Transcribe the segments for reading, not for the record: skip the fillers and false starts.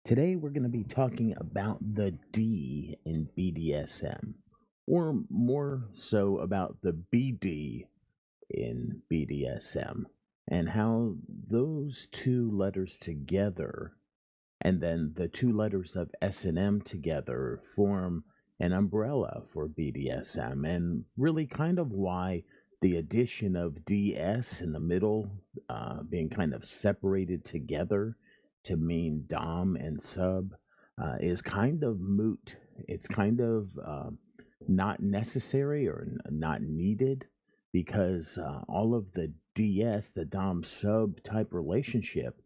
Today, we're going to be talking about the D in BDSM, or more so about the BD in BDSM, and how those two letters together, and then the two letters of S&M together, form an umbrella for BDSM, and really kind of why the addition of DS in the middle, being kind of separated together to mean Dom and Sub, is kind of moot. It's kind of not necessary or not needed because all of the DS, the Dom Sub type relationship,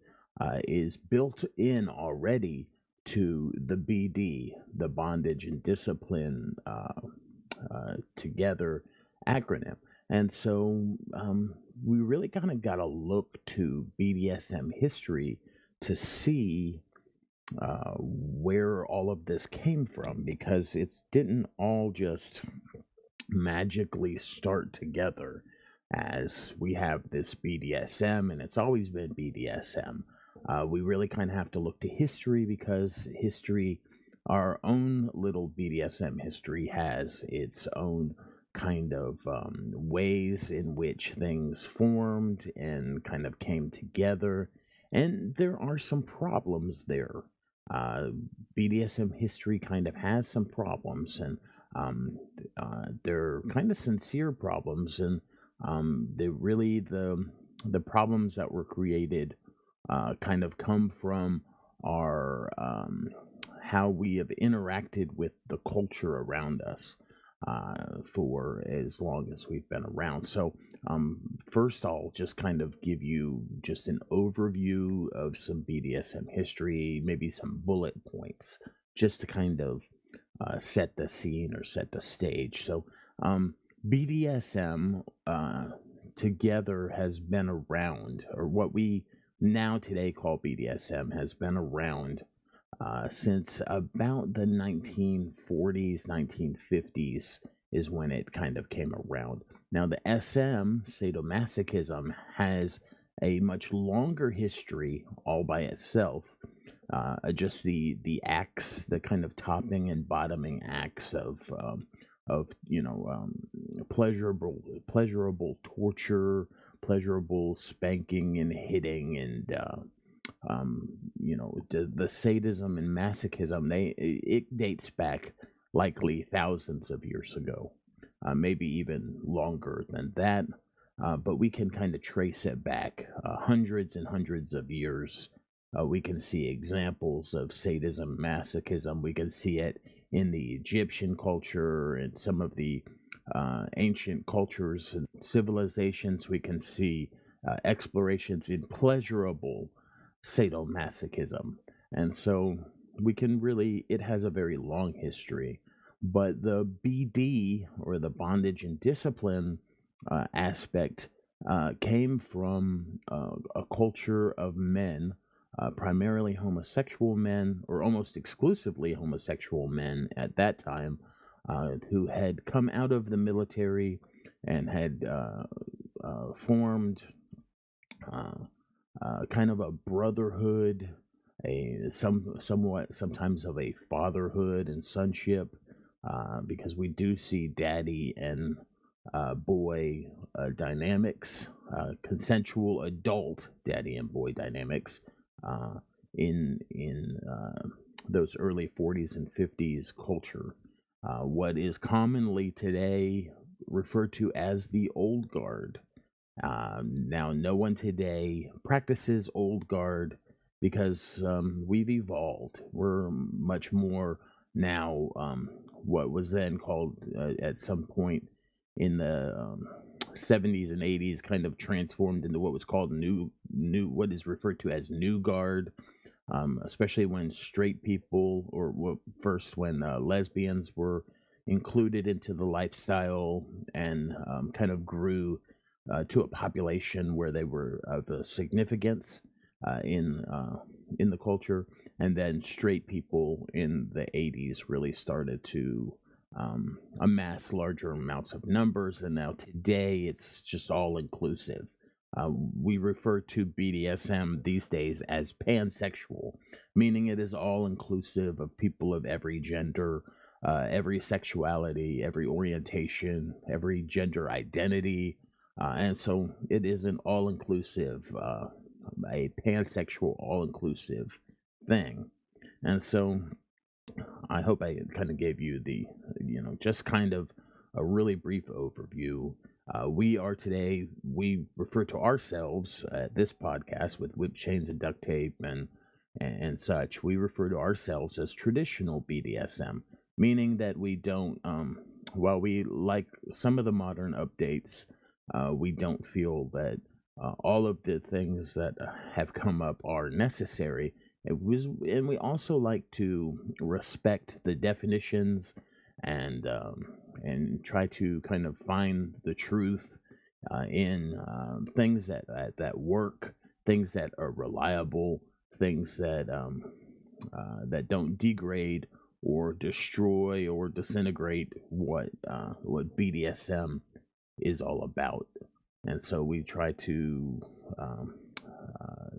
is built in already to the BD, the Bondage and Discipline together acronym. And so we really kind of got to look to BDSM history to see where all of this came from because it didn't all just magically start together as we have this BDSM, and it's always been BDSM. We really kind of have to look to history because history, our own little BDSM history, has its own kind of ways in which things formed and kind of came together. And there are some problems there. Uh, BDSM history kind of has some problems, and um, they're kind of sincere problems, and they really the problems that were created kind of come from our how we have interacted with the culture around us for as long as we've been around. So, first, I'll just kind of give you just an overview of some BDSM history, maybe some bullet points, just to kind of set the scene or set the stage. So, BDSM together has been around, or what we now today call BDSM, has been around since about the 1940s, 1950s is when it kind of came around. Now, the SM, sadomasochism, has a much longer history all by itself. Just the acts, the kind of topping and bottoming acts of pleasurable torture, pleasurable spanking and hitting, and the sadism and masochism. It dates back likely thousands of years ago, maybe even longer than that. But we can kind of trace it back hundreds and hundreds of years. We can see examples of sadism, masochism. We can see it in the Egyptian culture and some of the ancient cultures and civilizations. We can see explorations in pleasurable sadomasochism. And so we can really, it has a very long history. But the BD, or the bondage and discipline aspect, came from a culture of men, primarily homosexual men, or almost exclusively homosexual men at that time, who had come out of the military and had formed uh, kind of a brotherhood, somewhat sometimes of a fatherhood and sonship, because we do see daddy and boy dynamics, consensual adult daddy and boy dynamics, uh, in those early 40s and 50s culture. What is commonly today referred to as the old guard. Now, no one today practices old guard because we've evolved. We're much more now what was then called at some point in the 70s and 80s, kind of transformed into what was called what is referred to as new guard. Especially when straight people, or first when lesbians were included into the lifestyle and kind of grew to a population where they were of significance in the culture, and then straight people in the 80s really started to amass larger amounts of numbers, and now today it's just all inclusive. We refer to BDSM these days as pansexual, meaning it is all inclusive of people of every gender, every sexuality, every orientation, every gender identity. And so it is an all inclusive, a pansexual, all inclusive thing. And so I hope I kind of gave you just kind of a really brief overview. We refer to ourselves at this podcast with whip chains and duct tape and such. We refer to ourselves as traditional BDSM, meaning that we don't, while we like some of the modern updates, we don't feel that all of the things that have come up are necessary. And we also like to respect the definitions and try to kind of find the truth in things that work, things that are reliable, things that don't degrade or destroy or disintegrate what BDSM is all about. And so we try to um, uh,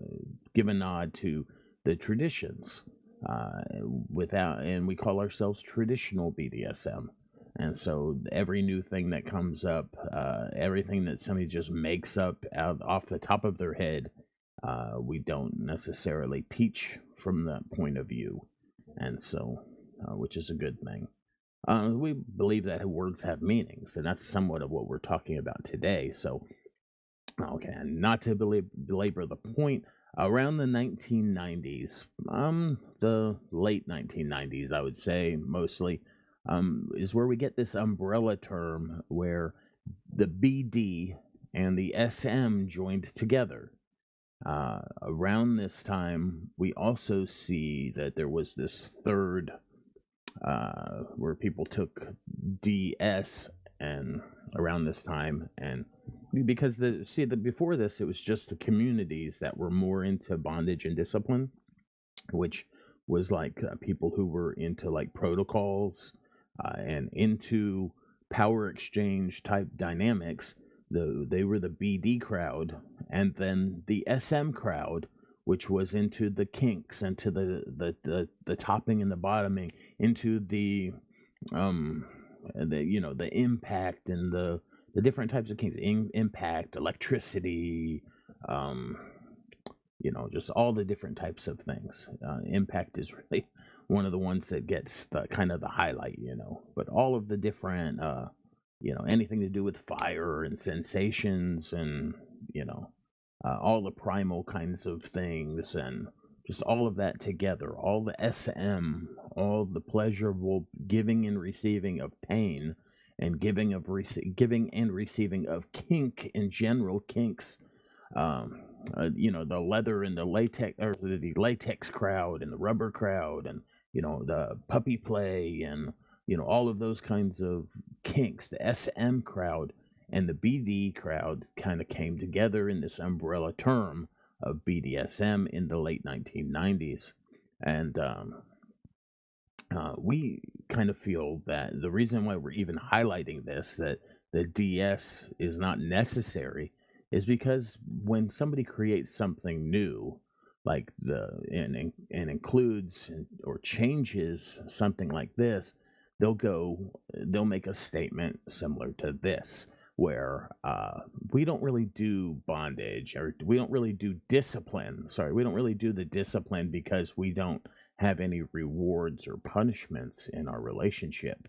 give a nod to the traditions and we call ourselves traditional BDSM. And so every new thing that comes up, everything that somebody just makes up out off the top of their head, we don't necessarily teach from that point of view. And so, which is a good thing. We believe that words have meanings, and that's somewhat of what we're talking about today. So, okay, and not to belabor the point, around the 1990s, the late 1990s, I would say mostly, is where we get this umbrella term where the BD and the SM joined together. Around this time, we also see that there was this third where people took DS and around this time and because before this it was just the communities that were more into bondage and discipline, which was like people who were into like protocols and into power exchange type dynamics. They were the BD crowd, and then the SM crowd, which was into the kinks, into the topping and the bottoming, into um the impact and the different types of kinks, impact, electricity, um just all the different types of things. Impact is really one of the ones that gets the kind of the highlight, but all of the different, anything to do with fire and sensations and, all the primal kinds of things and just all of that together, all the SM, all the pleasurable giving and receiving of pain and giving and receiving of kink in general, kinks, the leather and the latex, or the latex crowd and the rubber crowd, and the puppy play, and all of those kinds of kinks. The SM crowd and the BD crowd kind of came together in this umbrella term of BDSM in the late 1990s, and we kind of feel that the reason why we're even highlighting this, that the DS is not necessary, is because when somebody creates something new, like and includes or changes something like this, they'll make a statement similar to this, where we don't really do bondage, or we don't really do discipline. Sorry, we don't really do the discipline because we don't have any rewards or punishments in our relationship,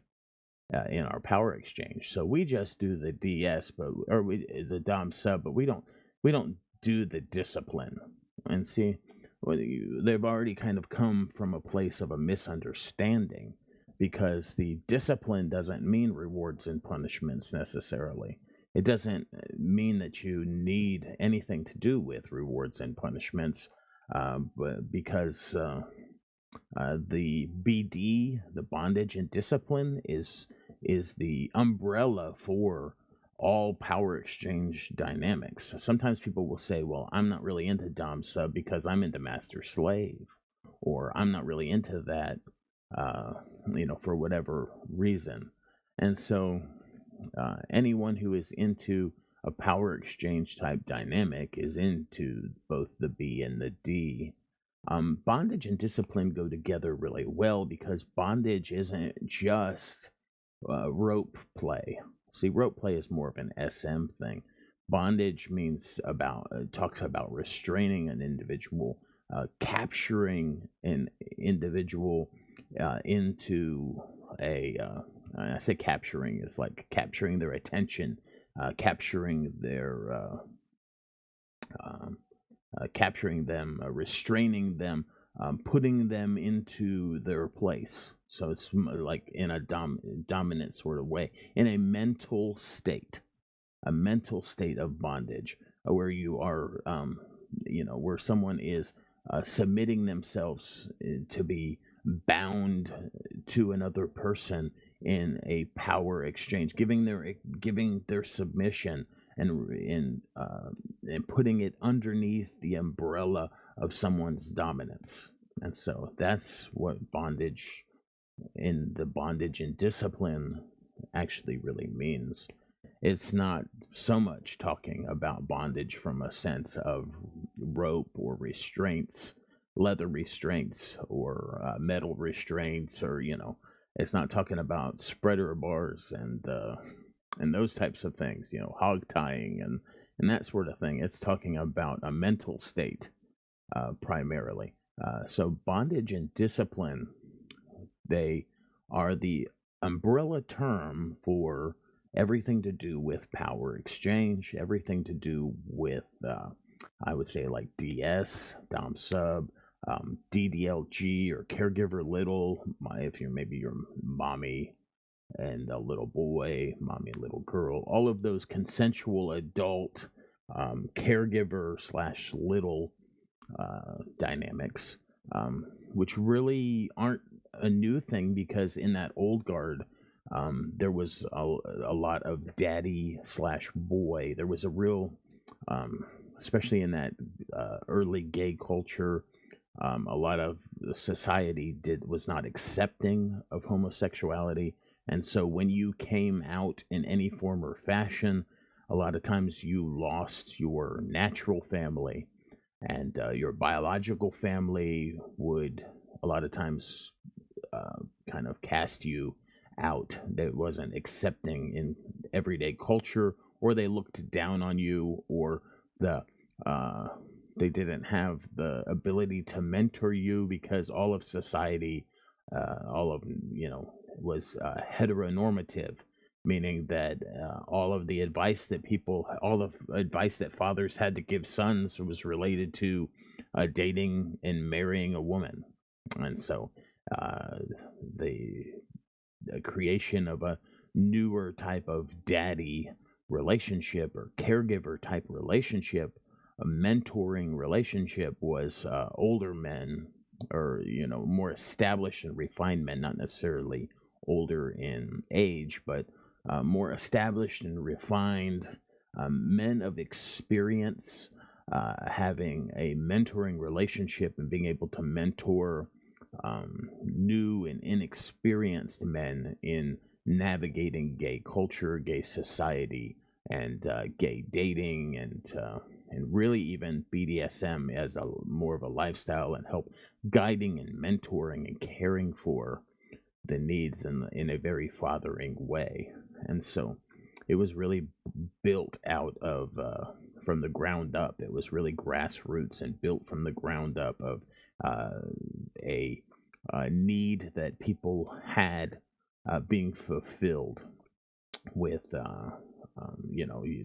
in our power exchange. So we just do the DS, the Dom sub, but we don't do the discipline. And see, they've already kind of come from a place of a misunderstanding, because the discipline doesn't mean rewards and punishments necessarily. It doesn't mean that you need anything to do with rewards and punishments, but because the BD, the bondage and discipline, is the umbrella for all power exchange dynamics. Sometimes people will say, "Well, I'm not really into dom sub because I'm into master slave," or "I'm not really into that, uh, for whatever reason." And so, anyone who is into a power exchange type dynamic is into both the B and the D. Bondage and discipline go together really well because bondage isn't just rope play. See, rope play is more of an SM thing. Bondage means talks about restraining an individual, capturing an individual into I say capturing is like capturing their attention, capturing capturing them, restraining them, putting them into their place. So it's like in a dominant sort of way, in a mental state of bondage, where you are, where someone is submitting themselves to be bound to another person in a power exchange, giving their submission and putting it underneath the umbrella of someone's dominance. And so that's what bondage in the Bondage and Discipline actually really means. It's not so much talking about bondage from a sense of rope or restraints, leather restraints or metal restraints, or it's not talking about spreader bars and those types of things, hog tying and that sort of thing. It's talking about a mental state primarily. So bondage and discipline, they are the umbrella term for everything to do with power exchange, everything to do with, I would say, like DS, Dom Sub, DDLG, or caregiver little. If you're maybe your mommy and a little boy, mommy and little girl, all of those consensual adult caregiver slash little dynamics, which really aren't a new thing, because in that old guard, there was a lot of daddy slash boy. There was a real, especially in that early gay culture, a lot of the society was not accepting of homosexuality. And so when you came out in any form or fashion, a lot of times you lost your natural family, and your biological family would a lot of times kind of cast you out. That wasn't accepting in everyday culture, or they looked down on you, or they didn't have the ability to mentor you, because all of society, all of was heteronormative, meaning that all of the advice that fathers had to give sons was related to dating and marrying a woman. And so the creation of a newer type of daddy relationship or caregiver type relationship, a mentoring relationship, was older men, or more established and refined men, not necessarily older in age, but more established and refined men of experience, having a mentoring relationship and being able to mentor new and inexperienced men in navigating gay culture, gay society, and gay dating, and really even BDSM as a more of a lifestyle, and help guiding and mentoring and caring for the needs in a very fathering way. And so it was really built out of from the ground up. It was really grassroots and built from the ground up of a need that people had being fulfilled with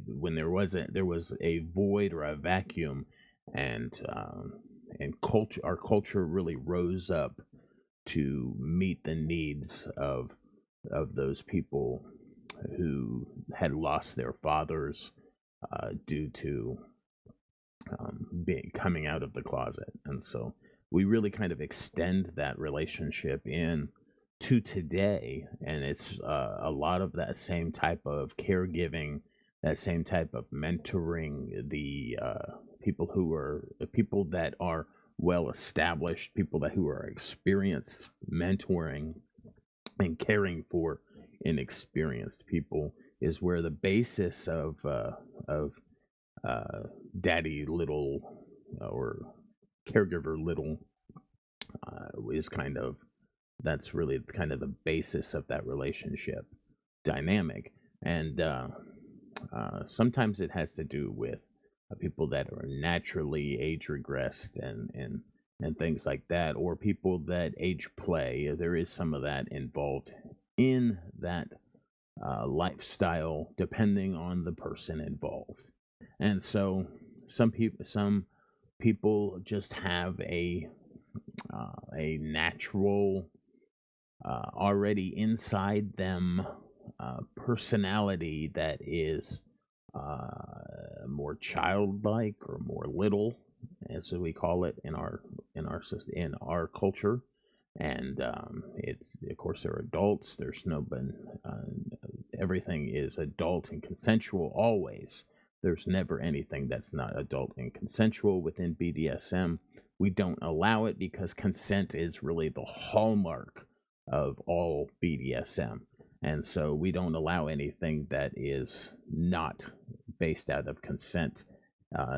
when there was a void or a vacuum, and our culture really rose up to meet the needs of those people who had lost their fathers due to coming out of the closet. And so we really kind of extend that relationship in to today, and it's a lot of that same type of caregiving, that same type of mentoring, the people that are well established, people who are experienced, mentoring and caring for inexperienced people is where the basis of daddy little or caregiver little is kind of, that's really kind of the basis of that relationship dynamic. And sometimes it has to do with people that are naturally age regressed and things like that, or people that age play. There is some of that involved in that lifestyle, depending on the person involved. And so some people just have a natural already inside them personality that is more childlike or more little, as we call it in our culture. And it's, of course, they're adults. There's no been everything is adult and consensual always. There's never anything that's not adult and consensual within BDSM. We don't allow it because consent is really the hallmark of all BDSM. And so we don't allow anything that is not based out of consent.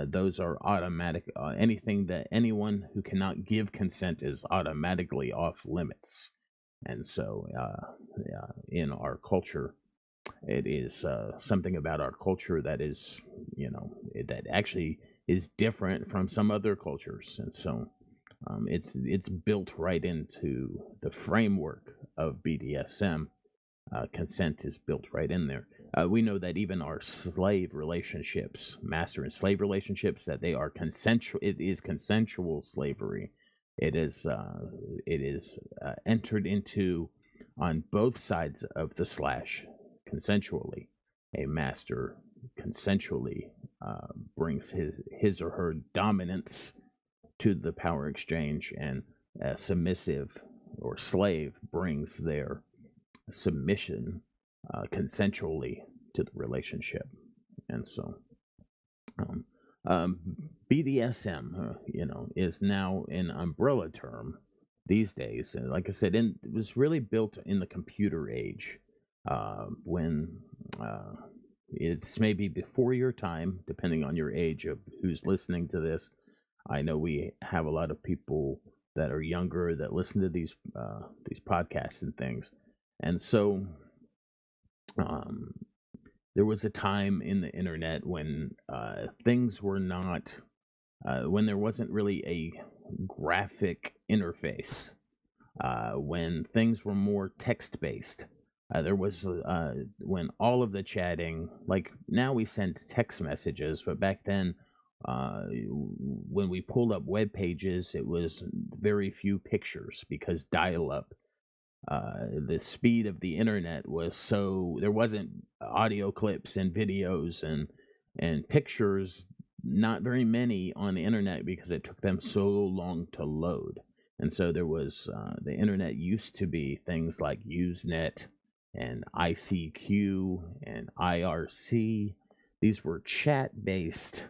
Those are automatic. Anything that anyone who cannot give consent is automatically off limits. And so in our culture, it is something about our culture that is, that actually is different from some other cultures. And so it's built right into the framework of BDSM. Consent is built right in there. We know that even our slave relationships, master and slave relationships, that they are consensual. It is consensual slavery. It is entered into on both sides of the slash consensually. A master consensually brings his or her dominance to the power exchange, and a submissive or slave brings their submission consensually to the relationship. And so BDSM, is now an umbrella term these days. And like I said, it was really built in the computer age, when it's maybe before your time, depending on your age of who's listening to this. I know we have a lot of people that are younger that listen to these podcasts and things. And so there was a time in the internet when things were not, when there wasn't really a graphic interface, when things were more text-based. There was, when all of the chatting, like now we send text messages, but back then, when we pulled up web pages, it was very few pictures because dial-up. The speed of the internet was so, there wasn't audio clips and videos and pictures, not very many on the internet because it took them so long to load. And so there was the internet used to be things like Usenet and ICQ and IRC. These were chat based,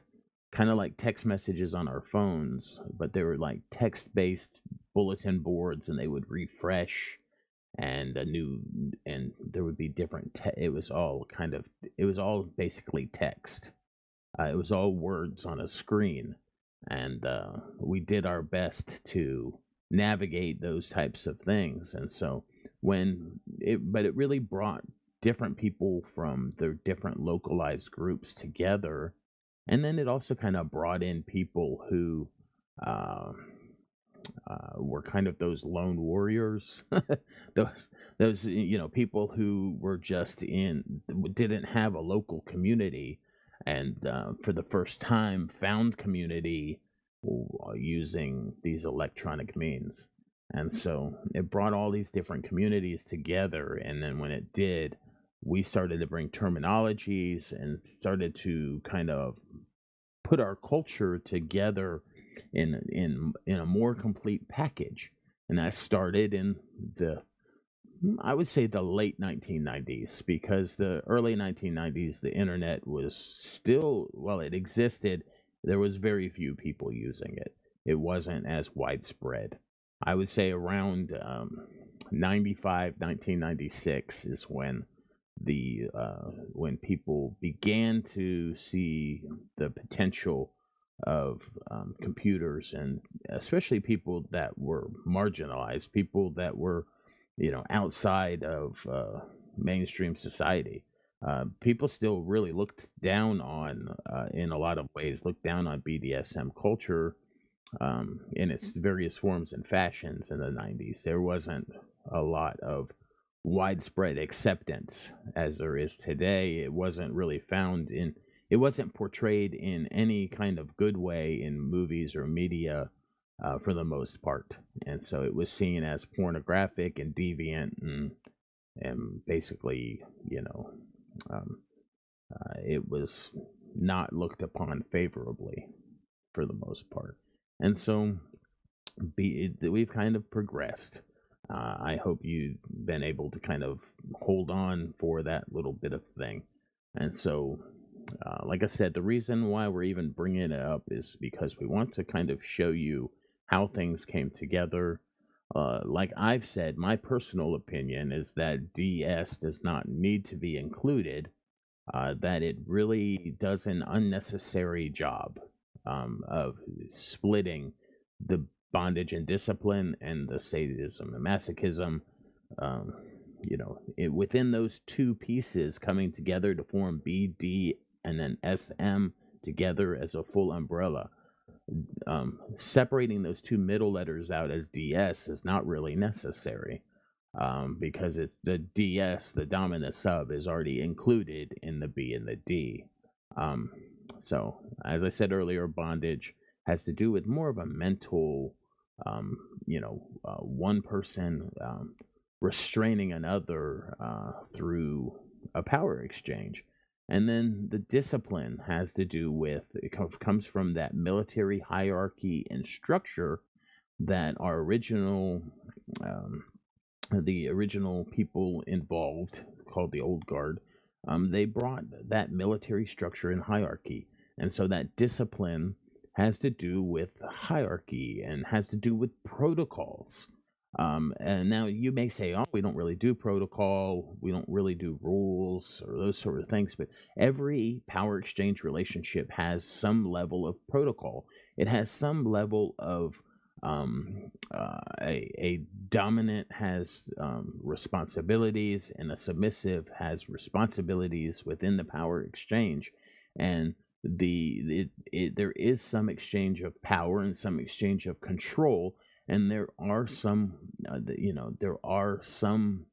kind of like text messages on our phones, but they were like text based bulletin boards, and they would refresh, and there would be different it was all basically text. It was all words on a screen, and we did our best to navigate those types of things. And so but it really brought different people from their different localized groups together. And then it also kind of brought in people who were kind of those lone warriors, those people who were just didn't have a local community, and for the first time found community using these electronic means. And so it brought all these different communities together. And then when it did, we started to bring terminologies and started to kind of put our culture together in a more complete package. And that started in I would say the late 1990s, because the early 1990s, the internet was still, well, it existed. There was very few people using it. It wasn't as widespread. I would say around 1996 is when when people began to see the potential of computers, and especially people that were marginalized, people that were, outside of mainstream society. People still really looked down on, in a lot of ways, looked down on BDSM culture in its various forms and fashions in the 90s. There wasn't a lot of widespread acceptance as there is today. It wasn't portrayed in any kind of good way in movies or media for the most part. And so it was seen as pornographic and deviant, and basically, um, it was not looked upon favorably for the most part. And so we've kind of progressed. I hope you've been able to kind of hold on for that little bit of thing. And so, like I said, the reason why we're even bringing it up is because we want to kind of show you how things came together. Like I've said, my personal opinion is that DS does not need to be included, that it really does an unnecessary job of splitting the bondage and discipline and the sadism and masochism. Um, within those two pieces coming together to form BD and then SM together as a full umbrella. Separating those two middle letters out as DS is not really necessary, because the DS, the dominant sub, is already included in the B and the D. Um, so, as I said earlier, bondage has to do with more of a mental, one person restraining another through a power exchange. And then the discipline has to do with, comes from that military hierarchy and structure that our um, the original people involved, called the Old Guard, they brought that military structure and hierarchy. And so that discipline has to do with hierarchy and has to do with protocols. And now you may say, oh, we don't really do protocol, we don't really do rules or those sort of things, but every power exchange relationship has some level of protocol. It has some level of a dominant has responsibilities, and a submissive has responsibilities within the power exchange. And there is some exchange of power and some exchange of control, and there are some there are some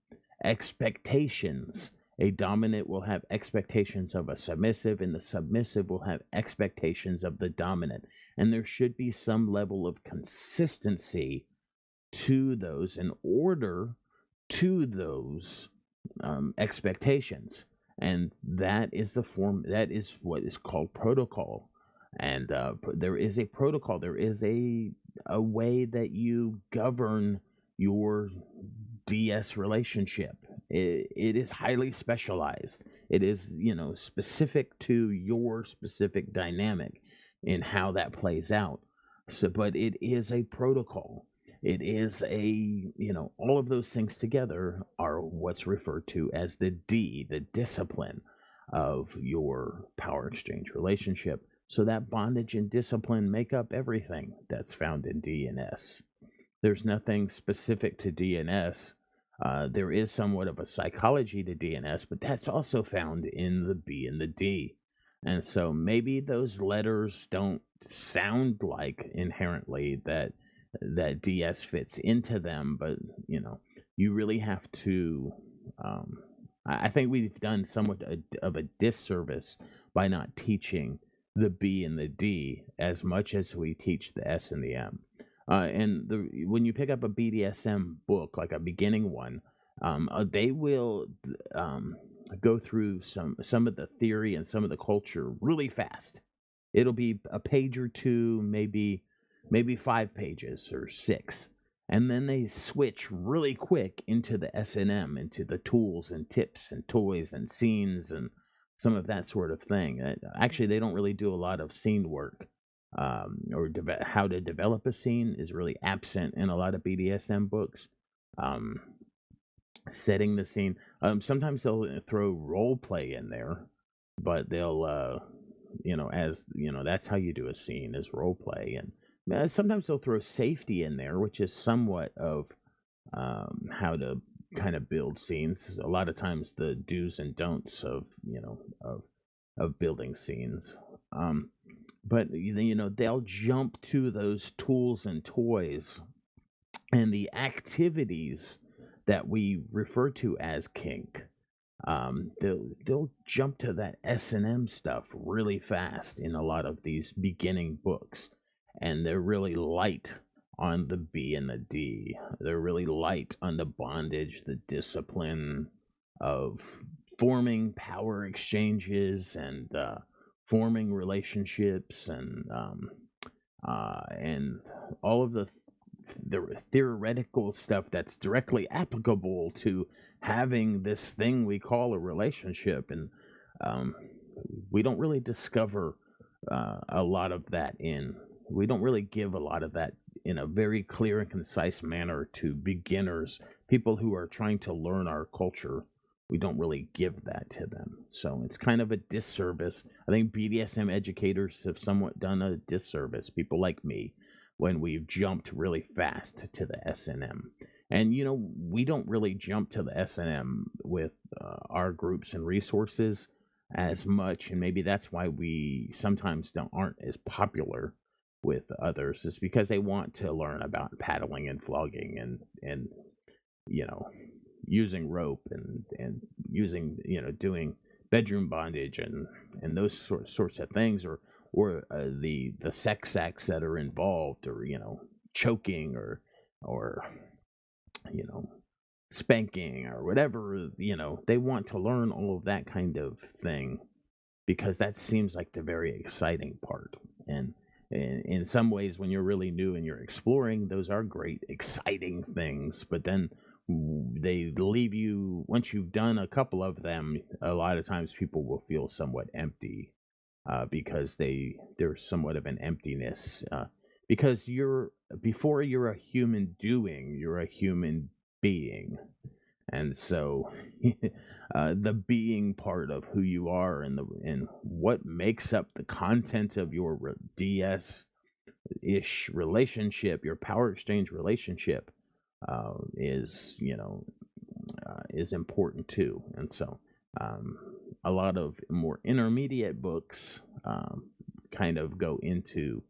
expectations. A dominant will have expectations of a submissive, and the submissive will have expectations of the dominant. And there should be some level of consistency to those, in order to those expectations. And that is what is called protocol. And there is a protocol, there is a way that you govern your DS relationship. It is highly specialized. It is, specific to your specific dynamic in how that plays out. So, but it is a protocol. It is all of those things together are what's referred to as the D, the discipline of your power exchange relationship. So that bondage and discipline make up everything that's found in D and S. There's nothing specific to DNS. There is somewhat of a psychology to DNS, but that's also found in the B and the D. And so maybe those letters don't sound like inherently that DS fits into them, but you really have to. I think we've done somewhat of a disservice by not teaching the B and the D as much as we teach the S and the M. When you pick up a BDSM book, like a beginning one, they will go through some of the theory and some of the culture really fast. It'll be a page or two, maybe 5 pages or 6, and then they switch really quick into the S&M, into the tools and tips and toys and scenes and some of that sort of thing. Actually, they don't really do a lot of scene work, or how to develop a scene is really absent in a lot of BDSM books. Um, setting the scene. Sometimes they'll throw role play in there, but they'll, as that's how you do a scene is role play, and sometimes they'll throw safety in there, which is somewhat of how to kind of build scenes. A lot of times, the do's and don'ts of building scenes. But they'll jump to those tools and toys and the activities that we refer to as kink. They'll jump to that S&M stuff really fast in a lot of these beginning books, and they're really light on the B and the D. They're really light on the bondage, the discipline of forming power exchanges and forming relationships, and all of the theoretical stuff that's directly applicable to having this thing we call a relationship. And um, we don't really discover a lot of that we don't really give a lot of that in a very clear and concise manner to beginners, people who are trying to learn our culture. We don't really give that to them. So it's kind of a disservice. I think BDSM educators have somewhat done a disservice, people like me, when we've jumped really fast to the S&M. And we don't really jump to the S&M with our groups and resources as much, and maybe that's why we sometimes aren't as popular with others, is because they want to learn about paddling and flogging and you know using rope and using doing bedroom bondage and those sorts of things, or the sex acts that are involved, or choking, or you know spanking, or whatever. They want to learn all of that kind of thing because that seems like the very exciting part. And in some ways, when you're really new and you're exploring, those are great, exciting things. But then they leave you, once you've done a couple of them, a lot of times people will feel somewhat empty, because there's somewhat of an emptiness, because before you're a human doing, you're a human being. And so the being part of who you are, and what makes up the content of your DS ish relationship, your power exchange relationship, is important too. And so um, a lot of more intermediate books kind of go into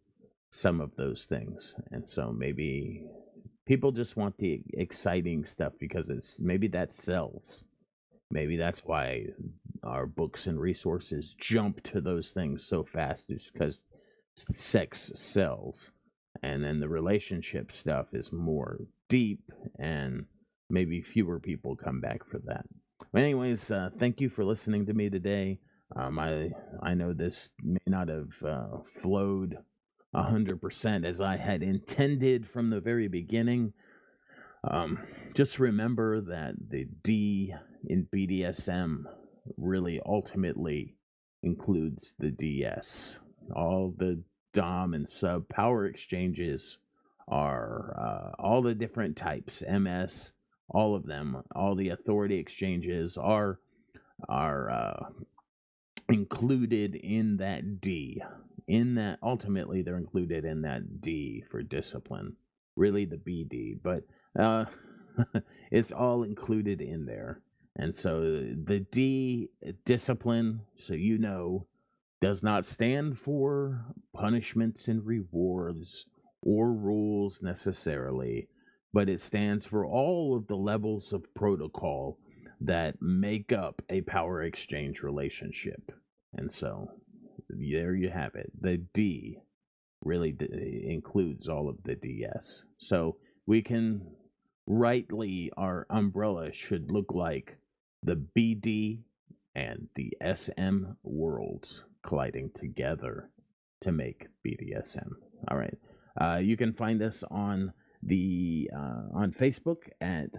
some of those things. And so maybe people just want the exciting stuff because maybe that sells. Maybe that's why our books and resources jump to those things so fast, is because sex sells. And then the relationship stuff is more deep, and maybe fewer people come back for that. But anyways, thank you for listening to me today. I know this may not have flowed 100% as I had intended from the very beginning. Just remember that the D in BDSM really ultimately includes the DS. All the Dom and sub power exchanges are all the different types, MS, all of them, all the authority exchanges are included in that D. Ultimately, they're included in that D for discipline. Really, the BD, but uh, it's all included in there. And so the D, discipline, so does not stand for punishments and rewards or rules necessarily, but it stands for all of the levels of protocol that make up a power exchange relationship. And so there you have it. The D really includes all of the DS. So we can rightly, our umbrella should look like the BD and the SM worlds colliding together to make BDSM. All right. You can find us on on Facebook at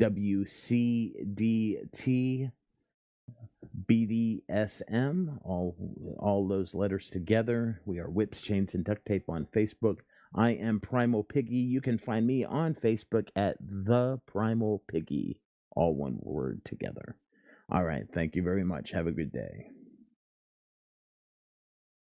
WCDT BDSM, all those letters together. We are Whips, Chains, and Duct Tape on Facebook. I am Primal Piggy. You can find me on Facebook at The Primal Piggy. all one word together. All right. Thank you very much. Have a good day.